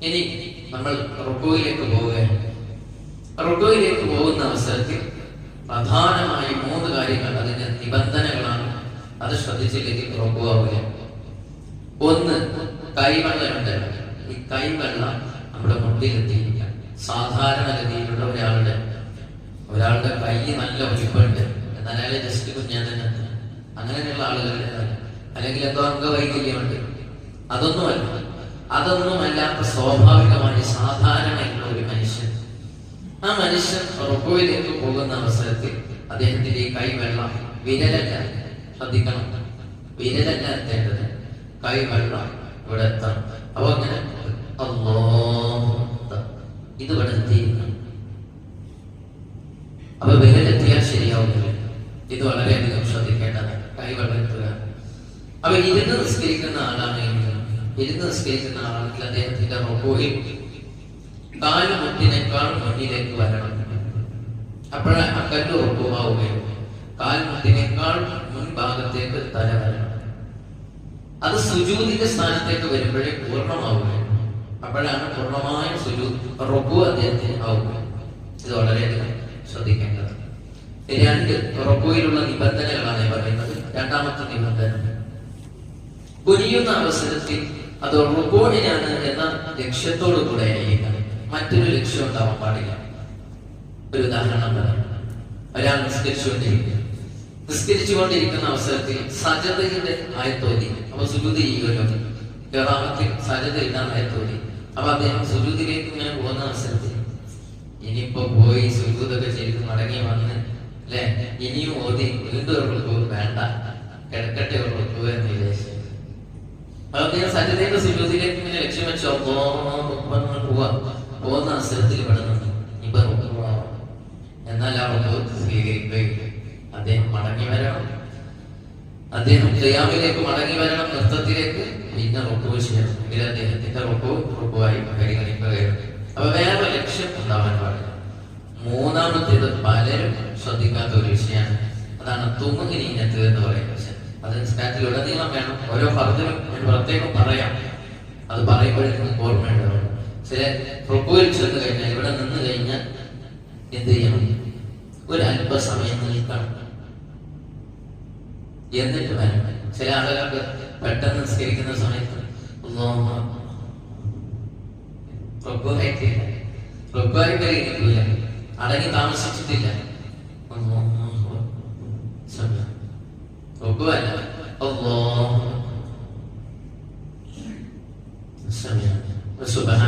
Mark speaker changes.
Speaker 1: ഇനി നമ്മൾ റുക്കൂയിലേക്ക് പോവുകയാണ്. റുക്കൂയിലേക്ക് പോകുന്ന അവസരത്തിൽ പ്രധാനമായി 3 കാര്യങ്ങൾ, അതിന്റെ നിബന്ധനകളാണ്. അത് ശ്രദ്ധിച്ചില്ലെങ്കിൽ റുക്കൂവാവുകയാണ്. ഒന്ന്, കൈവെള്ളമുണ്ട്. ഈ കൈവെള്ളം നമ്മുടെ മുട്ടിലെത്തിയിരിക്കുക. സാധാരണഗതിയിലുള്ള ഒരാളുടെ കൈ നല്ല ഒലിപ്പുണ്ട്, എന്നാൽ അയാളെ ജസ്റ്റ് കുഞ്ഞാൻ തന്നെ അങ്ങനെയുള്ള ആളുകളുടെ, അല്ലെങ്കിൽ എന്തോ അംഗവൈകല്യമുണ്ട്, അതൊന്നുമല്ലാത്ത സ്വാഭാവികമായി സാധാരണയുള്ള ഒരു മനുഷ്യൻ, ആ മനുഷ്യൻ റുക്കൂയിലേക്ക് പോകുന്ന അവസരത്തിൽ അദ്ദേഹത്തിന്റെ ഈ കൈവെള്ളം, വിരലല്ല, ശ്രദ്ധിക്കണം, വിരലല്ല എത്തേണ്ടത്, കൈവെള്ളം ഇവിടെ എത്തണം. അപ്പൊ അങ്ങനെ ഇത് ഇവിടെ എത്തിയിരിക്കണം. അപ്പൊ വിരലെത്തിയാൽ ശരിയാവുന്നില്ല. ഇത് വളരെയധികം ശ്രദ്ധിക്കേണ്ടതാണ്, കൈവെള്ളം എത്തുക. അപ്പൊ ഇരുന്ന് നിസ്കരിക്കുന്ന ആളാണെങ്കിൽ അദ്ദേഹത്തിന്റെ റുക്കൂയിൽ കാൽമുട്ടിനേക്കാൾ മുന്നിലേക്ക് വരണം. അപ്പോഴാ കല്ല് റുക്കൂവാവുകയും കാൽമുട്ടിനേക്കാൾ മുൻഭാഗത്തേക്ക് തല വരണം. അത് സുജൂദിന്റെ സ്ഥാനത്തേക്ക് വരുമ്പോഴേ പൂർണ്ണമാവുകയും, അപ്പോഴാണ് പൂർണ്ണമായ റുക്കൂ അദ്ദേഹത്തിന് ആവുക. ഇത് വളരെയധികം ശ്രദ്ധിക്കേണ്ടത്. 2 റുക്കൂയിലുള്ള നിബന്ധനകളാണ് പറയുന്നത്. രണ്ടാമത്തെ നിബന്ധന, കുനിയുന്ന അവസരത്തിൽ അത് റുക്കൂഇനാണ് എന്ന ലക്ഷ്യത്തോടു കൂടെ ആയിരിക്കണം, മറ്റൊരു ലക്ഷ്യം ഉണ്ടാവാൻ പാടില്ല. ഒരു ഉദാഹരണം പറയാം. ഒരാൾ നിസ്കരിച്ചുകൊണ്ടിരിക്കുന്ന അവസരത്തിൽ സജദയുടെ ആയത്തോതി, അപ്പൊ സുജൂദ് ചെയ്യുമല്ലോ, ഖിറാഅത്തിൽ സജദയുടെ ആയത്തോതി. അപ്പൊ അദ്ദേഹം സുജൂദിലേക്ക് ഇങ്ങനെ പോകുന്ന അവസരത്തിൽ ഇനിയിപ്പോ പോയി സുജൂദൊക്കെ ചെയ്ത് മടങ്ങി വന്ന് അല്ലെ, ഇനിയും ഓതി വീണ്ടും റുക്കൂ വേണ്ട, കിടക്കട്ടെ റുക്കൂ എന്ന് വിചാരിച്ചു. അദ്ദേഹം സജദയുടെ സുജൂദിലേക്ക് ഇങ്ങനെ ലക്ഷ്യം വെച്ചോ പോകുന്ന അവസരത്തിൽ പെടുന്നുണ്ട്. ഇപ്പൊ റുക്കൂവാണ്, എന്നാൽ ആ റുക്കൂ സ്വീകരിക്കുകയില്ല. അദ്ദേഹം മടങ്ങി വരണം, അദ്ദേഹം ഖിയാമിലേക്ക് മടങ്ങി വരണം, നൃത്തത്തിലേക്ക്, പിന്നെ റുക്കൂ ചെയ്യണം. എങ്കിൽ അദ്ദേഹത്തിന്റെ റുക്കൂവായി പരിഗണിക്കുകയാണ്. അപ്പൊ വേറെ ലക്ഷ്യം ഉണ്ടാവാൻ പാടില്ല. മൂന്നാമത്തേത് പലരും ശ്രദ്ധിക്കാത്ത ഒരു വിഷയമാണ്. അതാണ് തുമുനീനത്ത് എന്ന് പറയുന്ന വിഷയം. അത് നിസ്കാരത്തിൽ ഉടനീളം വേണം. ഓരോ ഫർദിനും ഞാൻ പ്രത്യേകം പറയാം, അത് പറയുമ്പോഴേ നിങ്ങൾക്ക് ഓർമ്മയുണ്ടാവും. ചില റുക്കൂയിൽ ചെന്ന് കഴിഞ്ഞാൽ, ഇവിടെ നിന്ന് കഴിഞ്ഞാൽ എന്ത് ചെയ്യണം? ഒരു അല്പസമയം നിൽക്കണം, എന്നിട്ട് വരണം. ചില ആളുകൾക്ക് പെട്ടെന്ന് നിസ്കരിക്കുന്ന സമയത്ത് റുക്കൂആയിട്ടില്ല, അടങ്ങി താമസിച്ചിട്ടില്ല, റുക്കൂഅല്ല,